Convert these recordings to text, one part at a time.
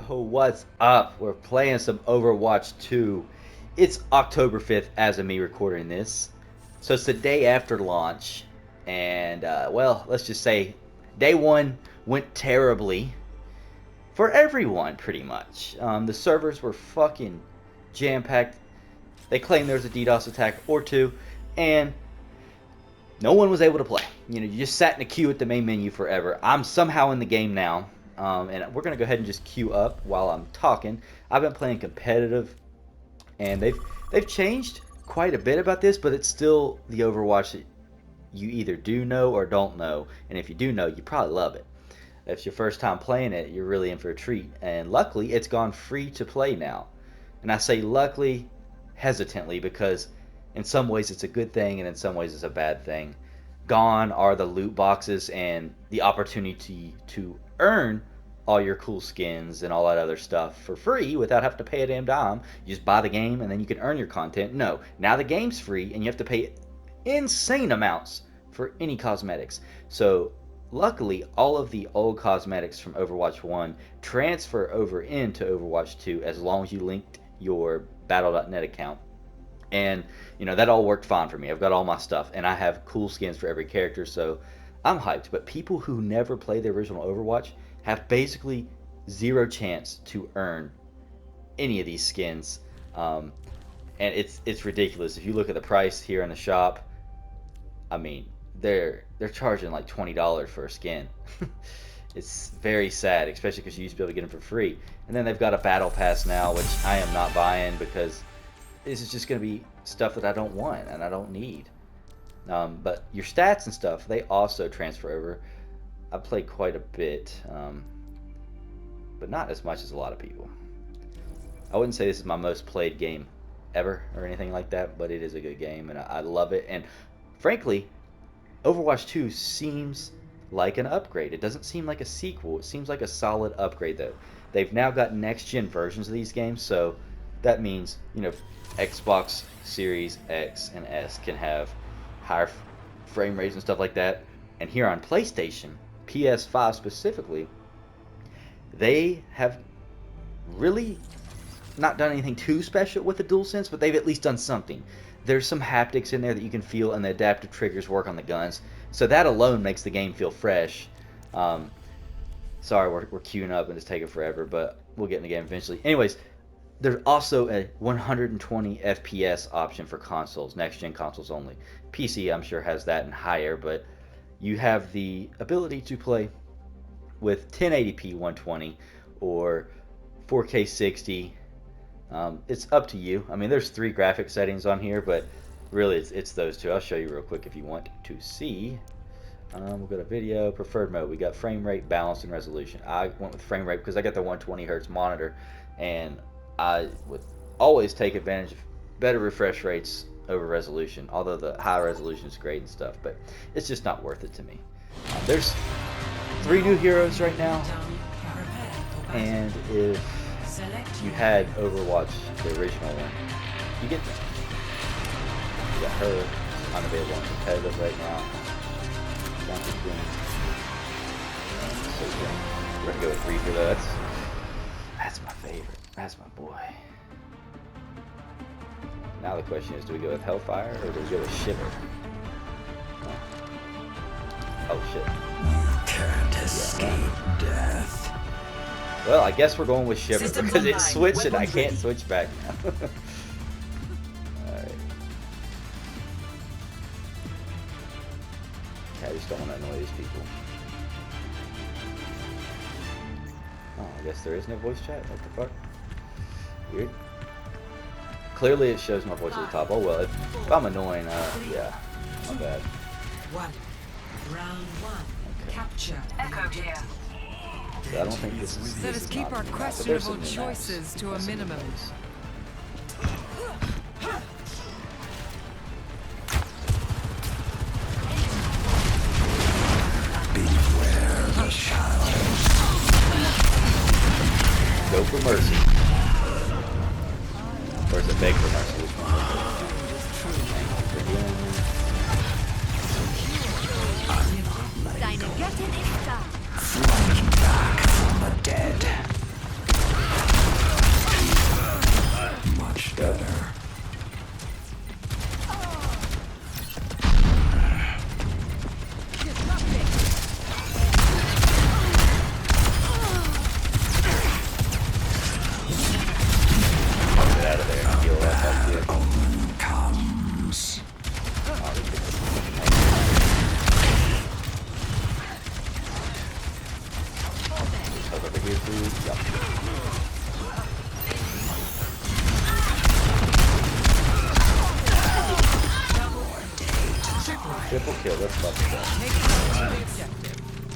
What's up? We're playing some Overwatch 2. It's October 5th as of me recording this. So it's the day after launch. And, well, let's just say day one went terribly for everyone, pretty much. The servers were fucking jam-packed. They claimed there was a DDoS attack or two. And no one was able to play. You know, you just sat in a queue at the main menu forever. I'm somehow in the game now. And we're going to go ahead and just queue up while I'm talking. I've been playing competitive, and they've changed quite a bit about this, but it's still the Overwatch that you either do know or don't know. And if you do know, you probably love it. If it's your first time playing it, you're really in for a treat. And luckily, it's gone free to play now. And I say luckily hesitantly because in some ways it's a good thing and in some ways it's a bad thing. Gone are the loot boxes and the opportunity to earn all your cool skins and all that other stuff for free without having to pay a damn dime. You just buy the game and then you can earn your content. No, now the game's free and you have to pay insane amounts for any cosmetics. So luckily, all of the old cosmetics from Overwatch 1 transfer over into Overwatch 2 as long as you linked your Battle.net account. And, you know, that all worked fine for me. I've got all my stuff, and I have cool skins for every character, so I'm hyped. But people who never played the original Overwatch have basically zero chance to earn any of these skins. And it's ridiculous. If you look at the price here in the shop, I mean, they're charging like $20 for a skin. It's very sad, especially because you used to be able to get them for free. And then they've got a battle pass now, which I am not buying because this is just going to be stuff that I don't want and I don't need. But your stats and stuff, they also transfer over. I played quite a bit, but not as much as a lot of people. I wouldn't say this is my most played game ever or anything like that, but it is a good game and I love it. And frankly, Overwatch 2 seems like an upgrade. It doesn't seem like a sequel. It seems like a solid upgrade, though. They've now got next-gen versions of these games, so that means, you know, Xbox Series X and S can have higher frame rates and stuff like that. And here on PlayStation, PS5 specifically, they have really not done anything too special with the DualSense, but they've at least done something. There's some haptics in there that you can feel, and the adaptive triggers work on the guns. So that alone makes the game feel fresh. Sorry, we're queuing up and it's taking forever, but we'll get in the game eventually. Anyways, there's also a 120 FPS option for consoles, next-gen consoles only. PC, I'm sure, has that and higher, but you have the ability to play with 1080p 120 or 4K 60. It's up to you. I mean, there's 3 graphic settings on here, but really it's those 2. I'll show you real quick if you want to see. We've got a video, preferred mode. We got frame rate, balance, and resolution. I went with frame rate because I got the 120 hertz monitor, and I would always take advantage of better refresh rates over resolution, although the high resolution is great and stuff, but it's just not worth it to me. There's 3 new heroes right now, and if you had Overwatch, the original one, you get them. You got her, unavailable and competitive right now. Down to Queen. So we're gonna go with Reaper though. That's my favorite. That's my boy. Now the question is, do we go with Hellfire or do we go with Shiver? Oh shit. Can't escape death. Well, I guess we're going with Shiver because it's switched and I can't switch back now. Alright. I just don't want to annoy these people. Oh, I guess there is no voice chat? What the fuck? Weird. Clearly it shows my voice at the top. Oh well, if I'm annoying, yeah, my bad. Round 1. Okay. Capture. Echo here. So I don't think this is. Let us keep our questionable choices to a minimum. Beware the shadows. Go for mercy. Or is it beg for mercy? Which one Flying back from the dead.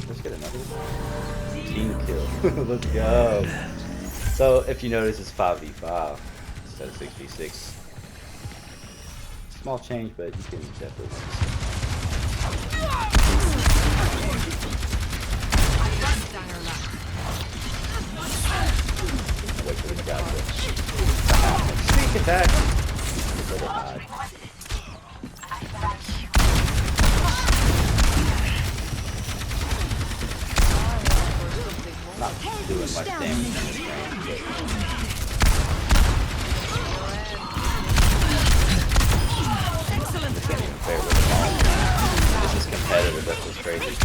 Let's get another one. Team kill. Let's go. So if you notice, it's 5v5 instead of 6v6. Small change, but you can definitely. Wait for this guy to sneak attack. Not doing much damage in this round, but this ain't even fair with them all. This is competitive, that's what's crazy.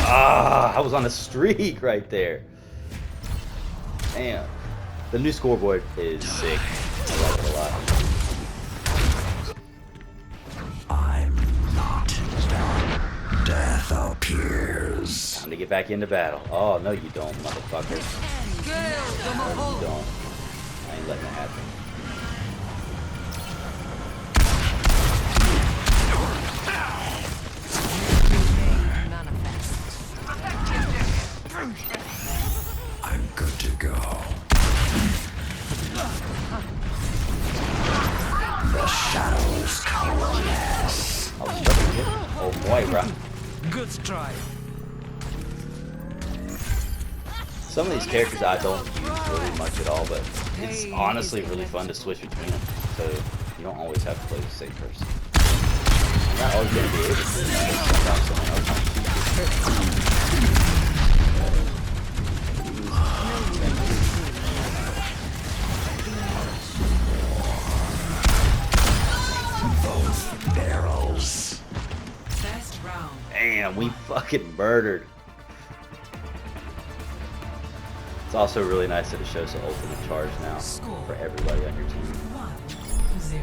Ah, I was on a streak right there. Damn. The new scoreboard is sick. I like it a lot. I'm not done. Death appears. Time to get back into battle. Oh, no you don't, motherfucker. No, you don't. I ain't letting it happen. I'm good to go. The shadows coalesce. I was struggling to hit. Oh boy, bro. Good try. Some of these characters I don't use really much at all, but it's honestly really fun to switch between them. So you don't always have to play the same person. I'm not always going to be able to. Sometimes someone else might choose it. Barrels. Best round. Damn, we fucking murdered. It's also really nice that it shows the ultimate charge now for everybody on your team. 1-0.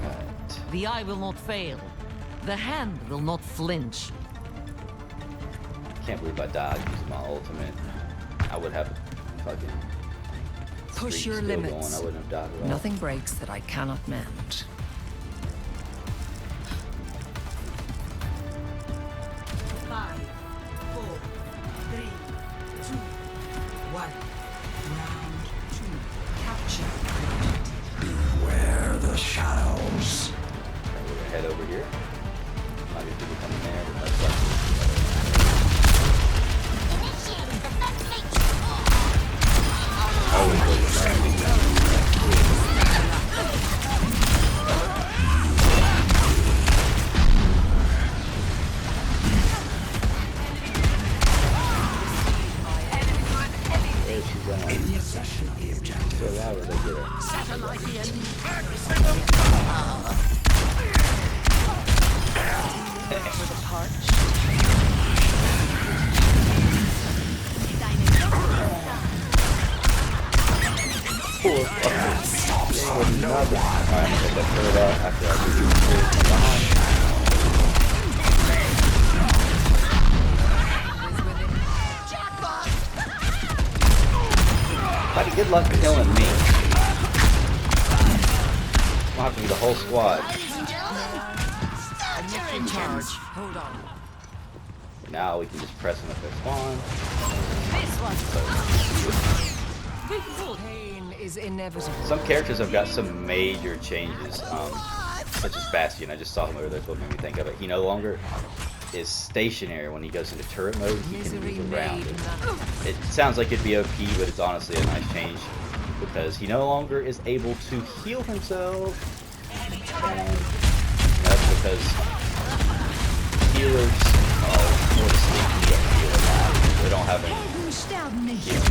Alright. The eye will not fail. The hand will not flinch. Can't believe I died using my ultimate. I would have a fucking Push streak your still limits. going. I wouldn't have died at all. Nothing breaks that I cannot mend. 5, 4, 3, 2, 1. Round 2. Capture objective. Beware the shadows. Okay, we're gonna head over here. Might be people coming there, but most likely. Always really learning. Where's she going? Possession of the objective. So loud or they get her? Poor fucker. They would nothing. Alright, I'm gonna get that third out after I do the behind. Buddy, good luck killing me. It's gonna have to be the whole squad. Charge. Hold on. Now we can just press them if they spawn. Pain is inevitable. Some characters have got some major changes, such as Bastion. I just saw him over there, so it made me think of it. He no longer is stationary when he goes into turret mode. He can Misery move around. made It sounds like it'd be OP, but it's honestly a nice change because he no longer is able to heal himself. And that's because healers are more distinctly a healer now. They don't have any healing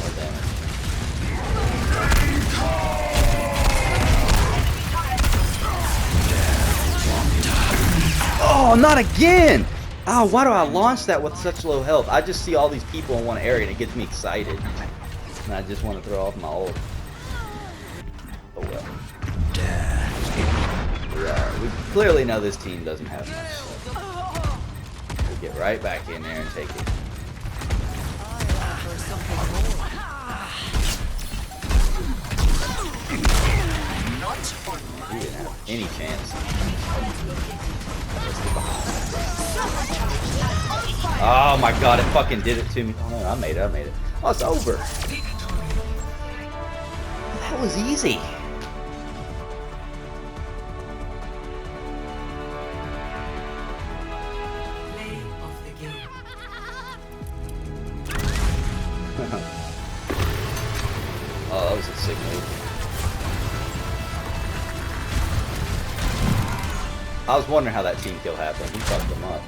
more damage. Oh, not again! Oh, why do I launch that with such low health? I just see all these people in one area and it gets me excited. And I just want to throw off my ult. Oh well. We clearly know this team doesn't have much. We'll get right back in there and take it. We didn't have any chance. Oh my god, it fucking did it to me. Oh no, I made it. Oh, it's over. That was easy. Play of the game. Oh, that was a sick move. I was wondering how that team kill happened. He fucked them up.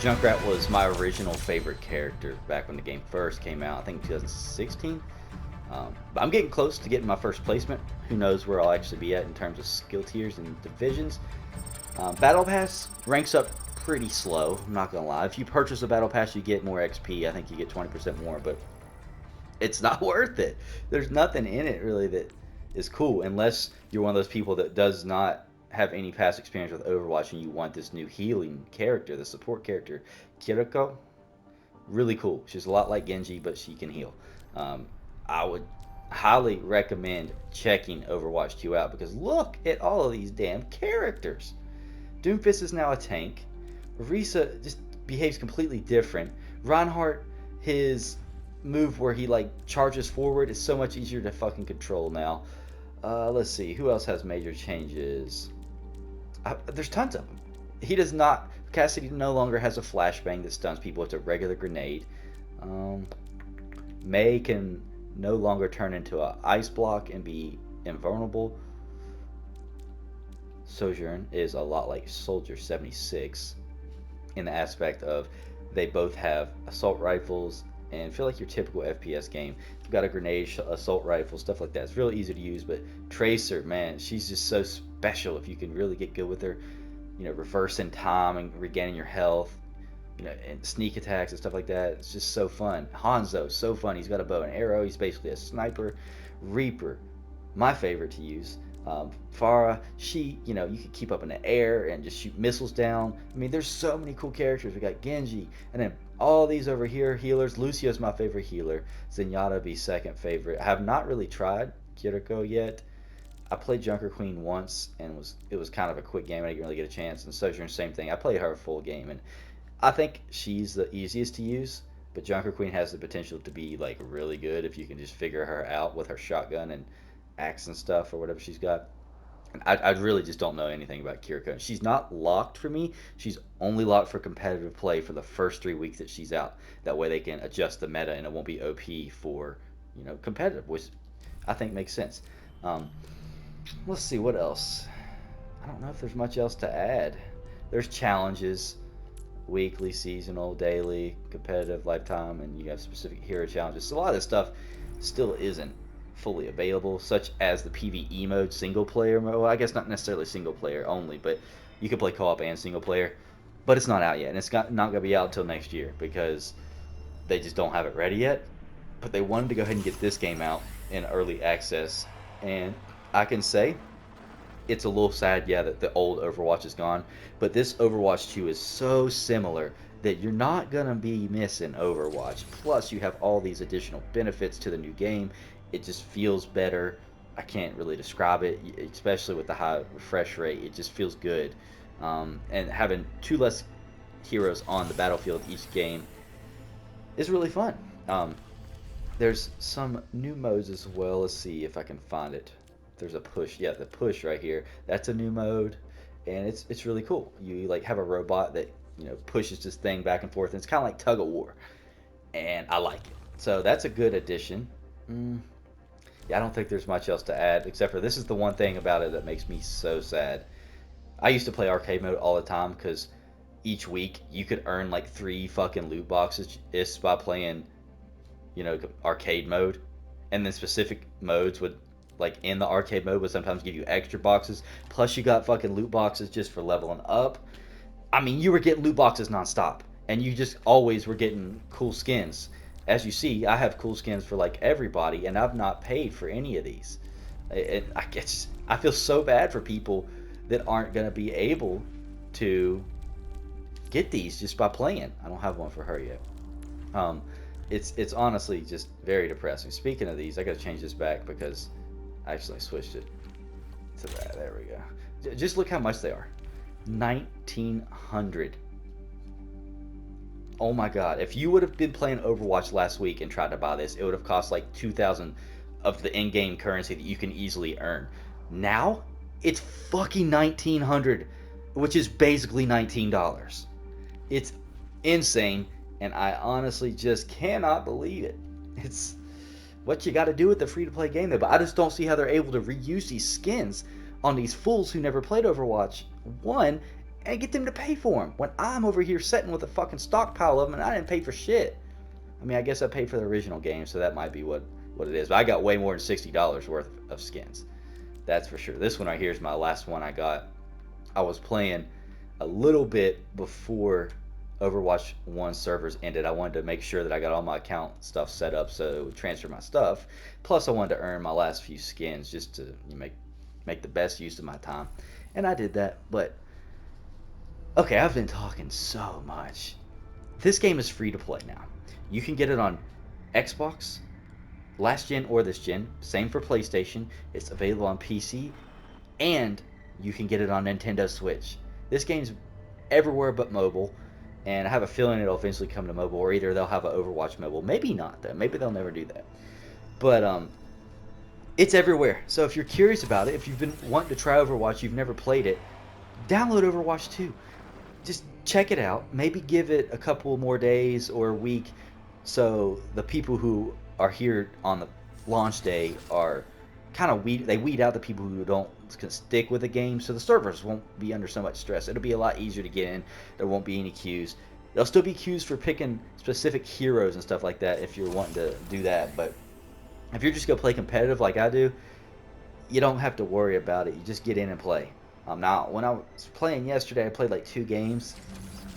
Junkrat was my original favorite character back when the game first came out. I think 2016. But I'm getting close to getting my first placement. Who knows where I'll actually be at in terms of skill tiers and divisions. Battle Pass ranks up pretty slow. I'm not gonna lie. If you purchase a Battle Pass, you get more XP. I think you get 20% more, but it's not worth it. There's nothing in it really that is cool unless you're one of those people that does not have any past experience with Overwatch and you want this new healing character, the support character, Kiriko. Really cool. She's a lot like Genji, but she can heal. I would highly recommend checking Overwatch 2 out because look at all of these damn characters. Doomfist is now a tank. Orisa just behaves completely different. Reinhardt, his move where he like charges forward is so much easier to fucking control now. Let's see, who else has major changes? There's tons of them. He does not. Cassidy no longer has a flashbang that stuns people. It's a regular grenade. Mei can no longer turn into an ice block and be invulnerable. Sojourn is a lot like Soldier 76 in the aspect of they both have assault rifles and feel like your typical FPS game. You've got a grenade, assault rifle, stuff like that. It's real easy to use, but Tracer, man, she's just so special if you can really get good with her. You know, reversing time and regaining your health, you know, and sneak attacks and stuff like that. It's just so fun. Hanzo, so fun. He's got a bow and arrow. He's basically a sniper. Reaper, my favorite to use. Farah, she, you know, you can keep up in the air and just shoot missiles down. I mean, there's so many cool characters. We got Genji, and then all these over here, healers. Lucio's my favorite healer. Zenyatta be second favorite. I have not really tried Kiriko yet. I played Junker Queen once, and it was kind of a quick game. I didn't really get a chance. And Sojourn, same thing. I played her a full game, and I think she's the easiest to use. But Junker Queen has the potential to be like really good if you can just figure her out with her shotgun and axe and stuff or whatever she's got. And I really just don't know anything about Kiriko. She's not locked for me. She's only locked for competitive play for the first 3 weeks that she's out. That way they can adjust the meta and it won't be OP for, you know, competitive, which I think makes sense. Let's see what else. I don't know if there's much else to add. There's challenges, weekly, seasonal, daily, competitive, lifetime, and you have specific hero challenges. So a lot of this stuff still isn't fully available, such as the PvE mode, single player mode. Well, I guess not necessarily single player only, but you can play co-op and single player. But it's not out yet, and it's not going to be out until next year because they just don't have it ready yet. But they wanted to go ahead and get this game out in early access, and I can say it's a little sad, yeah, that the old Overwatch is gone, but this Overwatch 2 is so similar that you're not going to be missing Overwatch. Plus, you have all these additional benefits to the new game. It just feels better. I can't really describe it, especially with the high refresh rate. It just feels good. And having 2 less heroes on the battlefield each game is really fun. There's some new modes as well. Let's see if I can find it. There's a push. Yeah, the push right here. That's a new mode, and it's really cool. You like have a robot that, you know, pushes this thing back and forth, and it's kind of like tug of war, and I like it. So that's a good addition. Yeah, I don't think there's much else to add except for this is the one thing about it that makes me so sad. I used to play arcade mode all the time because each week you could earn like 3 fucking loot boxes just by playing, you know, arcade mode, and then specific modes would like in the arcade mode, would sometimes give you extra boxes. Plus, you got fucking loot boxes just for leveling up. I mean, you were getting loot boxes nonstop, and you just always were getting cool skins. As you see, I have cool skins for like everybody, and I've not paid for any of these. I guess I feel so bad for people that aren't gonna be able to get these just by playing. I don't have one for her yet. Um, it's honestly just very depressing. Speaking of these, I gotta change this back because I actually switched it to that. There we go. Just look how much they are. 1900. Oh my god. If you would have been playing Overwatch last week and tried to buy this, it would have cost like 2,000 of the in-game currency that you can easily earn. Now, it's fucking 1900, which is basically $19. It's insane, and I honestly just cannot believe it. It's what you got to do with the free-to-play game, though. But I just don't see how they're able to reuse these skins on these fools who never played Overwatch 1 and get them to pay for them when I'm over here sitting with a fucking stockpile of them and I didn't pay for shit. I mean, I guess I paid for the original game, so that might be what it is. But I got way more than $60 worth of skins. That's for sure. This one right here is my last one I got. I was playing a little bit before Overwatch 1 servers ended. I wanted to make sure that I got all my account stuff set up so it would transfer my stuff. Plus, I wanted to earn my last few skins just to make the best use of my time. And I did that. But, okay, I've been talking so much. This game is free to play now. You can get it on Xbox, last gen or this gen. Same for PlayStation. It's available on PC. And you can get it on Nintendo Switch. This game's everywhere but mobile. And I have a feeling it'll eventually come to mobile, or either they'll have an Overwatch mobile. Maybe not, though. Maybe they'll never do that. But it's everywhere. So if you're curious about it, if you've been wanting to try Overwatch, you've never played it, download Overwatch 2. Just check it out. Maybe give it a couple more days or a week, so the people who are here on the launch day are kind of weed out the people who don't stick with the game, so the servers won't be under so much stress. It'll be a lot easier to get in. There won't be any queues. There'll still be queues for picking specific heroes and stuff like that if you're wanting to do that, but if you're just gonna play competitive like I do, you don't have to worry about it. You just get in and play. Now, when I was playing yesterday, I played like 2 games,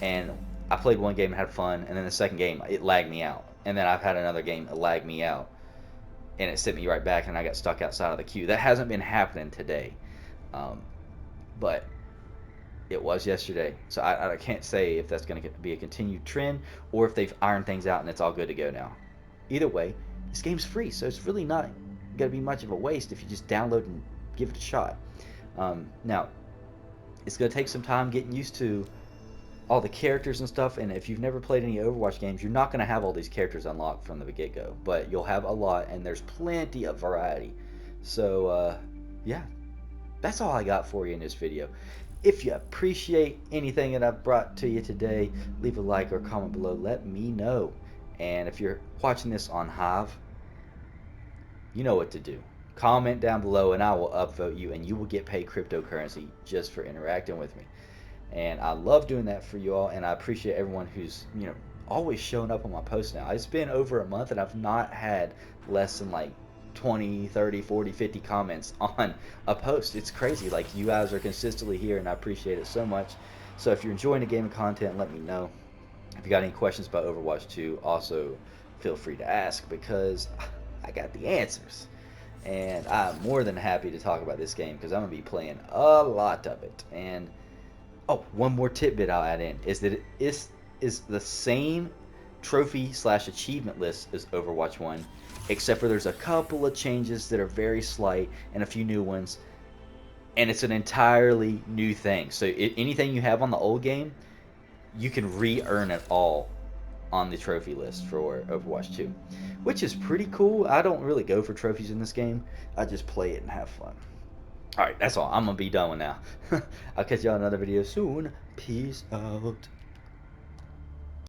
and I played one game and had fun, and then the second game it lagged me out, and then I've had another game that lagged me out, and it sent me right back, and I got stuck outside of the queue. That hasn't been happening today, but it was yesterday. So I can't say if that's going to be a continued trend or if they've ironed things out and it's all good to go now. Either way, this game's free, so it's really not going to be much of a waste if you just download and give it a shot. Now, it's going to take some time getting used to all the characters and stuff, and if you've never played any Overwatch games, you're not going to have all these characters unlocked from the get-go, but you'll have a lot, and there's plenty of variety. So, yeah, that's all I got for you in this video. If you appreciate anything that I've brought to you today, leave a like or comment below. Let me know. And if you're watching this on Hive, you know what to do. Comment down below, and I will upvote you, and you will get paid cryptocurrency just for interacting with me. And I love doing that for you all, and I appreciate everyone who's, always showing up on my posts now. It's been over a month, and I've not had less than like 20, 30, 40, 50 comments on a post. It's crazy. Like, you guys are consistently here, and I appreciate it so much. So if you're enjoying the gaming content, let me know. If you got any questions about Overwatch 2, also feel free to ask, because I got the answers. And I'm more than happy to talk about this game, because I'm going to be playing a lot of it. And oh, one more tidbit I'll add in is that it is the same trophy/achievement list as Overwatch 1, except for there's a couple of changes that are very slight and a few new ones, and it's an entirely new thing. So anything you have on the old game, you can re-earn it all on the trophy list for Overwatch 2, which is pretty cool. I don't really go for trophies in this game. I just play it and have fun. Alright, that's all. I'm going to be done with now. I'll catch y'all in another video soon. Peace out.